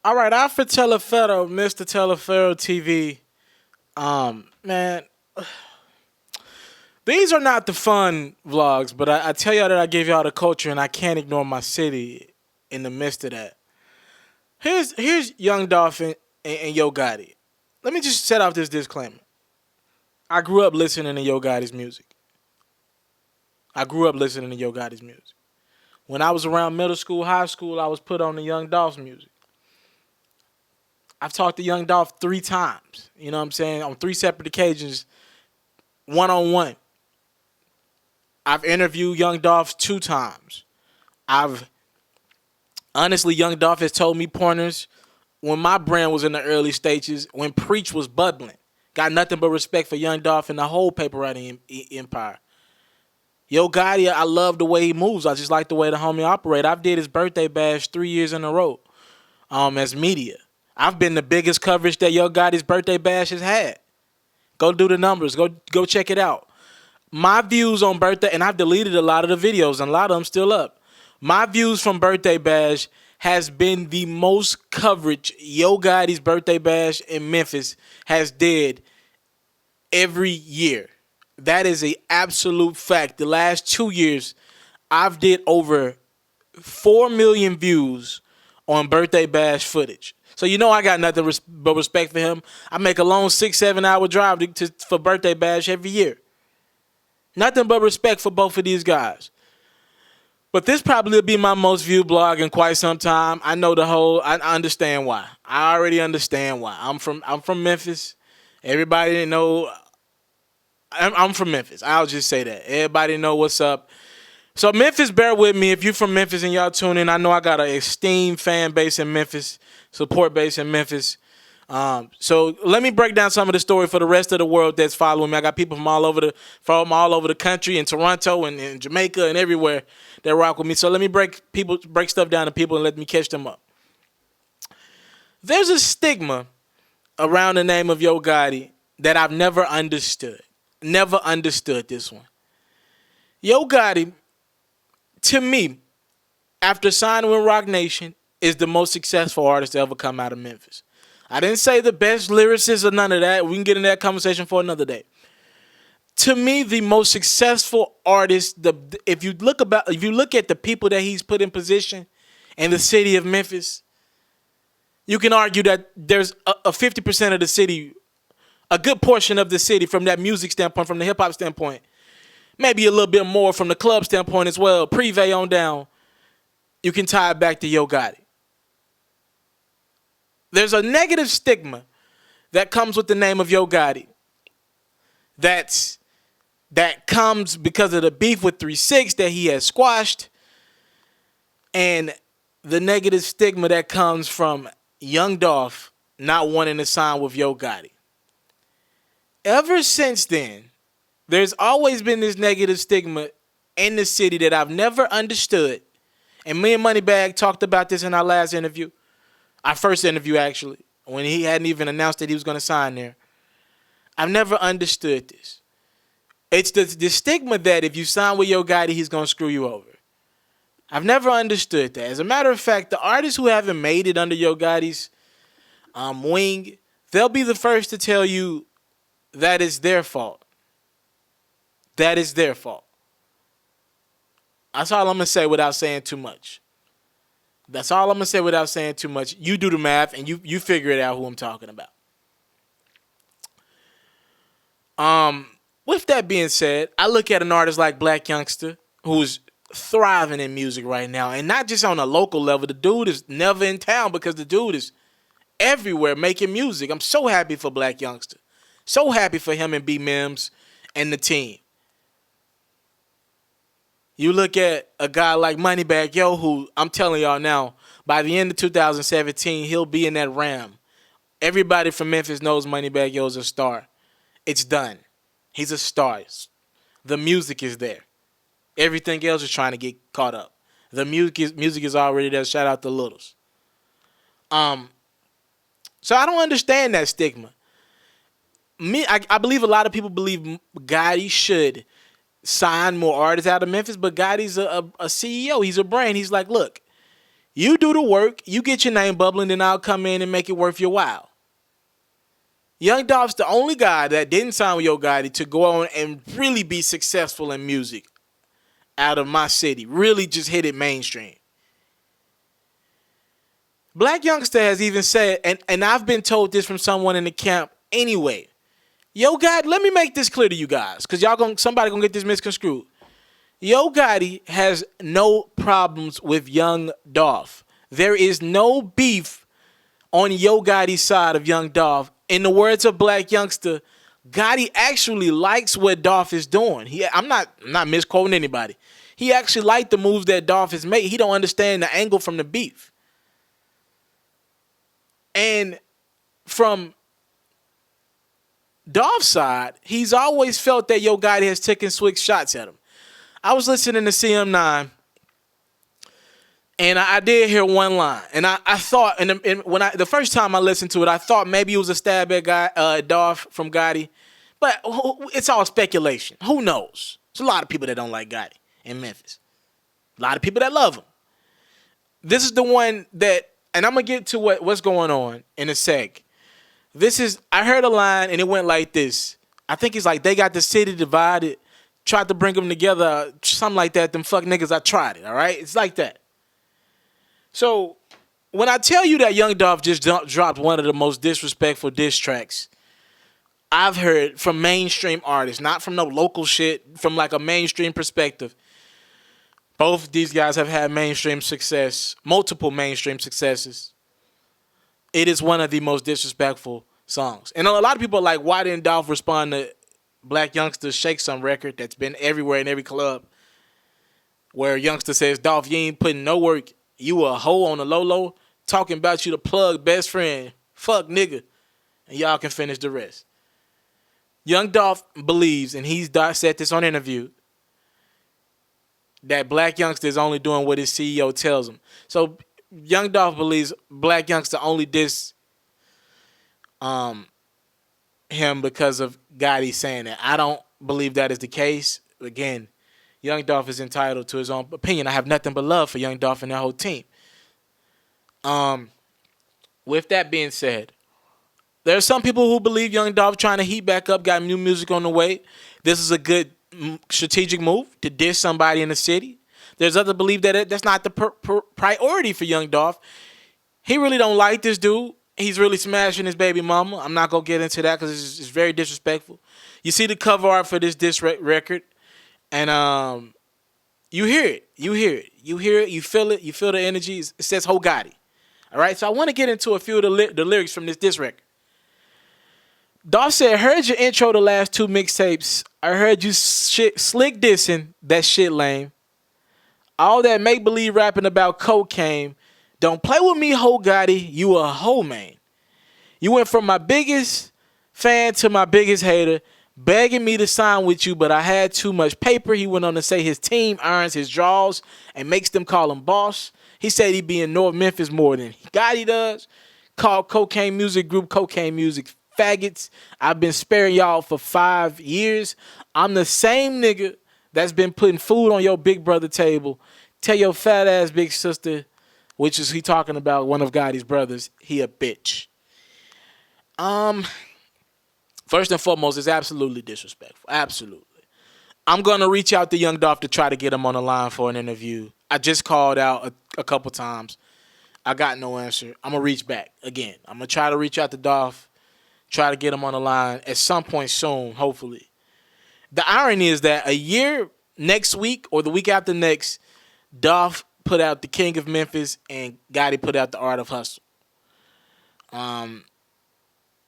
All right, Alfred Telefero, Mr. Telefero TV. Man, these are not the fun vlogs, but I tell y'all that I gave y'all the culture, and I can't ignore my city in the midst of that. Here's Young Dolph and Yo Gotti. Let me just set off this disclaimer. I grew up listening to Yo Gotti's music. When I was around middle school, high school, I was put on the Young Dolph's music. I've talked to Young Dolph 3 times. You know what I'm saying? On 3 separate occasions, one-on-one. I've interviewed Young Dolph 2 times. Honestly, Young Dolph has told me pointers when my brand was in the early stages, when Preach was bubbling. Got nothing but respect for Young Dolph and the whole paper writing empire. Yo Gotti, I love the way he moves. I just like the way the homie operate. I've did his birthday bash 3 years in a row as media. I've been the biggest coverage that Yo Gotti's birthday bash has had. Go do the numbers. Go check it out. My views on birthday, and I've deleted a lot of the videos, and a lot of them still up. My views from birthday bash has been the most coverage Yo Gotti's birthday bash in Memphis has did every year. That is an absolute fact. The last 2 years, I've did over 4 million views on birthday bash footage. So you know I got nothing but respect for him. I make a long 6-7 hour drive for birthday bash every year. Nothing but respect for both of these guys. But this probably will be my most viewed blog in quite some time. I know I understand why. I already understand why. I'm from Memphis. Everybody know I'm from Memphis. I'll just say that. Everybody know what's up. So Memphis, bear with me. If you're from Memphis and y'all tune in, I know I got an esteemed fan base in Memphis, support base in Memphis. So let me break down some of the story for the rest of the world that's following me. I got people from all over the country, in Toronto and in Jamaica and everywhere that rock with me. So let me break stuff down to people and let me catch them up. There's a stigma around the name of Yo Gotti that I've never understood. Never understood this one. Yo Gotti, to me, after signing with Roc Nation, is the most successful artist to ever come out of Memphis. I didn't say the best lyricist or none of that. We can get in that conversation for another day. To me, the most successful artist, if you look at the people that he's put in position in the city of Memphis, you can argue that there's a 50% of the city, a good portion of the city from that music standpoint, from the hip hop standpoint, maybe a little bit more from the club standpoint as well, Privé on down, you can tie it back to Yo Gotti. There's a negative stigma that comes with the name of Yo Gotti. That comes because of the beef with 3-6 that he has squashed, and the negative stigma that comes from Young Dolph not wanting to sign with Yo Gotti. Ever since then, there's always been this negative stigma in the city that I've never understood. And me and Moneybagg talked about this in our last interview. Our first interview, actually, when he hadn't even announced that he was going to sign there. I've never understood this. It's the stigma that if you sign with Yo Gotti, he's going to screw you over. I've never understood that. As a matter of fact, the artists who haven't made it under Yo Gotti's wing, they'll be the first to tell you that is their fault. That is their fault. That's all I'm going to say without saying too much. That's all I'm going to say without saying too much. You do the math and you figure it out who I'm talking about. With that being said, I look at an artist like Black Youngster who's thriving in music right now. And not just on a local level. The dude is never in town because the dude is everywhere making music. I'm so happy for Black Youngster. So happy for him and B Mims and the team. You look at a guy like Moneybagg Yo, who I'm telling y'all now, by the end of 2017, he'll be in that Ram. Everybody from Memphis knows Moneybagg Yo is a star. It's done. He's a star. The music is there. Everything else is trying to get caught up. The music is already there. Shout out to Littles. So I don't understand that stigma. I believe a lot of people believe Gotti should sign more artists out of Memphis, but Gotti's a CEO. He's a brand. He's like, look, You do the work, you get your name bubbling, then I'll come in and make it worth your while. Young Dolph's the only guy that didn't sign with Yo Gotti to go on and really be successful in music out of my city. Really just hit it mainstream. Black Youngster has even said, and I've been told this from someone in the camp anyway. Yo Gotti, let me make this clear to you guys, because somebody gonna get this misconstrued. Yo Gotti has no problems with Young Dolph. There is no beef on Yo Gotti's side of Young Dolph. In the words of Black Youngster, Gotti actually likes what Dolph is doing. I'm not misquoting anybody. He actually liked the moves that Dolph has made. He don't understand the angle from the beef. And from Dolph's side, he's always felt that Yo Gotti has taken swig shots at him. I was listening to CM9, and I did hear one line, and I thought, and when the first time I listened to it, I thought maybe it was a stab at Dolph from Gotti, but it's all speculation. Who knows? There's a lot of people that don't like Gotti in Memphis. A lot of people that love him. This is the one that, and I'm gonna get to what's going on in a sec. I heard a line and it went like this. I think it's like they got the city divided, tried to bring them together, something like that. Them fuck niggas, I tried it, all right? It's like that. So when I tell you that Young Dolph just dropped one of the most disrespectful diss tracks I've heard from mainstream artists, not from no local shit, from like a mainstream perspective. Both these guys have had mainstream success, multiple mainstream successes. It is one of the most disrespectful songs. And a lot of people are like, why didn't Dolph respond to Black Youngster's Shake Some record that's been everywhere in every club, where Youngster says, Dolph, you ain't putting no work. You a hoe on the low, talking about you the plug best friend. Fuck nigga. And y'all can finish the rest. Young Dolph believes, and he's said this on interview, that Black Youngster is only doing what his CEO tells him. So Young Dolph believes Black Youngster only diss him because of Gotti saying that. I don't believe that is the case. Again, Young Dolph is entitled to his own opinion. I have nothing but love for Young Dolph and that whole team. With that being said, there are some people who believe Young Dolph trying to heat back up, got new music on the way. This is a good strategic move to diss somebody in the city. There's others believe that that's not the priority for Young Dolph. He really don't like this dude. He's really smashing his baby mama. I'm not going to get into that because it's very disrespectful. You see the cover art for this diss record, and you hear it. You hear it. You hear it. You feel it. You feel the energy. It says Ho Gotti. All right, so I want to get into a few of the lyrics from this diss record. Dolph said, heard your intro the last two mixtapes. I heard you slick dissing. That shit lame. All that make-believe rapping about cocaine. Don't play with me, Ho Gotti. You a hoe man. You went from my biggest fan to my biggest hater, begging me to sign with you, but I had too much paper. He went on to say his team irons his draws and makes them call him boss. He said he be in North Memphis more than Gotti does. Called Cocaine Music Group Cocaine Music faggots. I've been sparing y'all for 5 years. I'm the same nigga that's been putting food on your big brother table. Tell your fat ass big sister, which is he talking about one of Gotti's brothers, he a bitch. First and foremost, it's absolutely disrespectful. Absolutely. I'm going to reach out to Young Dolph to try to get him on the line for an interview. I just called out a couple times. I got no answer. I'm going to reach back again. I'm going to try to reach out to Dolph, try to get him on the line at some point soon, hopefully. The irony is that a year next week or the week after next, Dolph put out The King of Memphis and Gotti put out The Art of Hustle.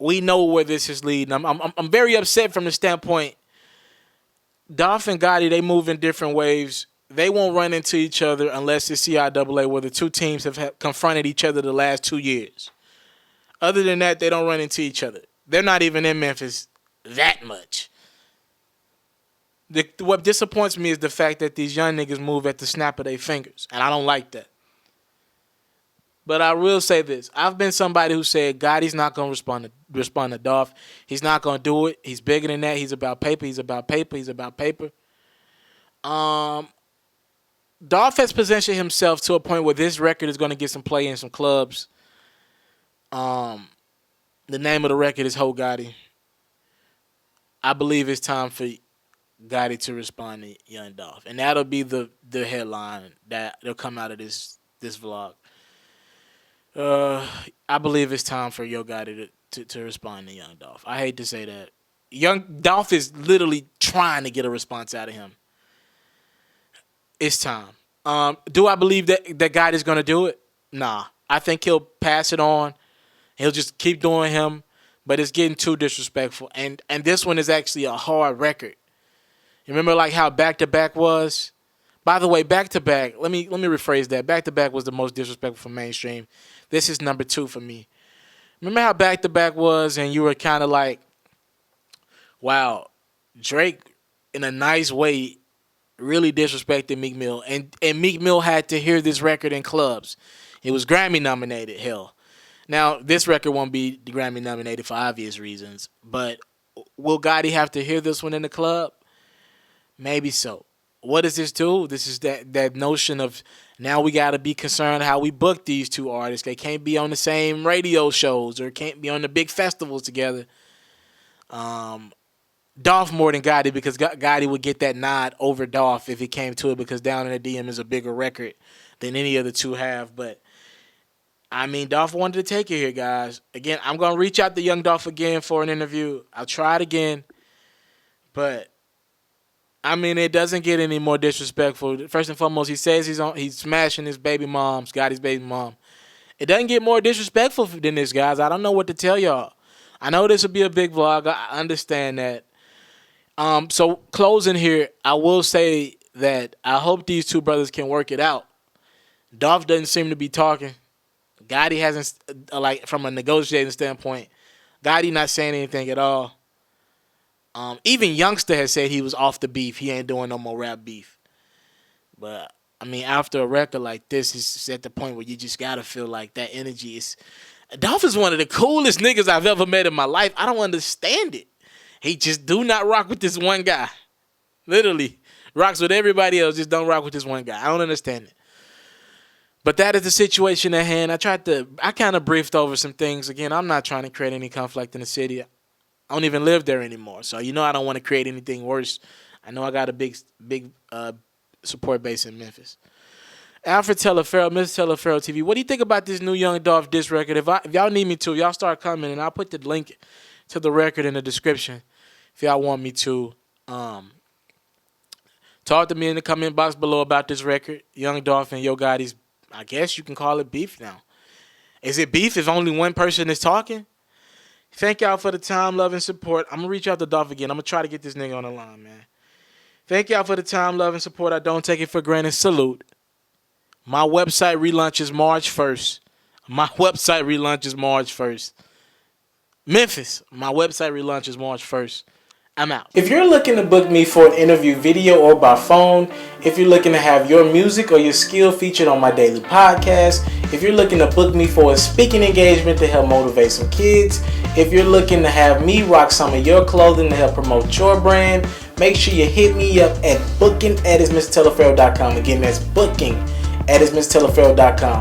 We know where this is leading. I'm very upset from the standpoint, Dolph and Gotti, they move in different waves. They won't run into each other unless it's CIAA, where the two teams have confronted each other the last 2 years. Other than that, they don't run into each other. They're not even in Memphis that much. What disappoints me is the fact that these young niggas move at the snap of their fingers, and I don't like that. But I will say this. I've been somebody who said Gotti's not going to respond to Dolph. He's not going to do it. He's bigger than that. He's about paper. He's about paper. He's about paper. Dolph has positioned himself to a point where this record is going to get some play in some clubs. The name of the record is Ho Gotti. I believe it's time for Gotti to respond to Young Dolph, and that'll be the headline that'll come out of this vlog. I believe it's time for Yo Gotti to respond to Young Dolph. I hate to say that. Young Dolph is literally trying to get a response out of him. It's time. Do I believe that Gotti's going to do it? Nah. I think he'll pass it on. He'll just keep doing him, but it's getting too disrespectful. And this one is actually a hard record. You remember like how Back-to-Back was? By the way, Back-to-Back, let me rephrase that. Back-to-Back was the most disrespectful for mainstream. This is number 2 for me. Remember how Back-to-Back was and you were kind of like, wow, Drake, in a nice way, really disrespected Meek Mill. And Meek Mill had to hear this record in clubs. It was Grammy nominated, hell. Now, this record won't be Grammy nominated for obvious reasons. But will Gotti have to hear this one in the club? Maybe so. What does this do? This is that notion of now we got to be concerned how we book these two artists. They can't be on the same radio shows or can't be on the big festivals together. Dolph more than Gotti because Gotti would get that nod over Dolph if it came to it because Down in the DM is a bigger record than any of the two have. But, I mean, Dolph wanted to take it here, guys. Again, I'm going to reach out to Young Dolph again for an interview. I'll try it again. But, I mean, it doesn't get any more disrespectful. First and foremost, he says he's smashing his baby mom, Gotti's baby mom. It doesn't get more disrespectful than this, guys. I don't know what to tell y'all. I know this will be a big vlog. I understand that. So closing here, I will say that I hope these two brothers can work it out. Dolph doesn't seem to be talking. Gotti hasn't, like from a negotiating standpoint, Gotti not saying anything at all. Even Youngster has said he was off the beef. He ain't doing no more rap beef. But, I mean, after a record like this, it's at the point where you just got to feel like that energy is. Dolph is one of the coolest niggas I've ever met in my life. I don't understand it. He just do not rock with this one guy. Literally. Rocks with everybody else, just don't rock with this one guy. I don't understand it. But that is the situation at hand. I kind of briefed over some things. Again, I'm not trying to create any conflict in the city. I don't even live there anymore. So, I don't want to create anything worse. I know I got a big support base in Memphis. Alfred Teleferro, Mr. Teleferro TV. What do you think about this new Young Dolph diss record? If y'all need me to, y'all start coming, and I'll put the link to the record in the description if y'all want me to. Talk to me in the comment box below about this record. Young Dolph and Yo Gotti's, I guess you can call it beef now. Is it beef if only one person is talking? Thank y'all for the time, love, and support. I'm going to reach out to Dolph again. I'm going to try to get this nigga on the line, man. Thank y'all for the time, love, and support. I don't take it for granted. Salute. My website relaunches March 1st. Memphis. My website relaunches March 1st. I'm out. If you're looking to book me for an interview video or by phone, if you're looking to have your music or your skill featured on my daily podcast, if you're looking to book me for a speaking engagement to help motivate some kids, if you're looking to have me rock some of your clothing to help promote your brand, make sure you hit me up at booking@mrteleferro.com. Again, that's booking@mrteleferro.com.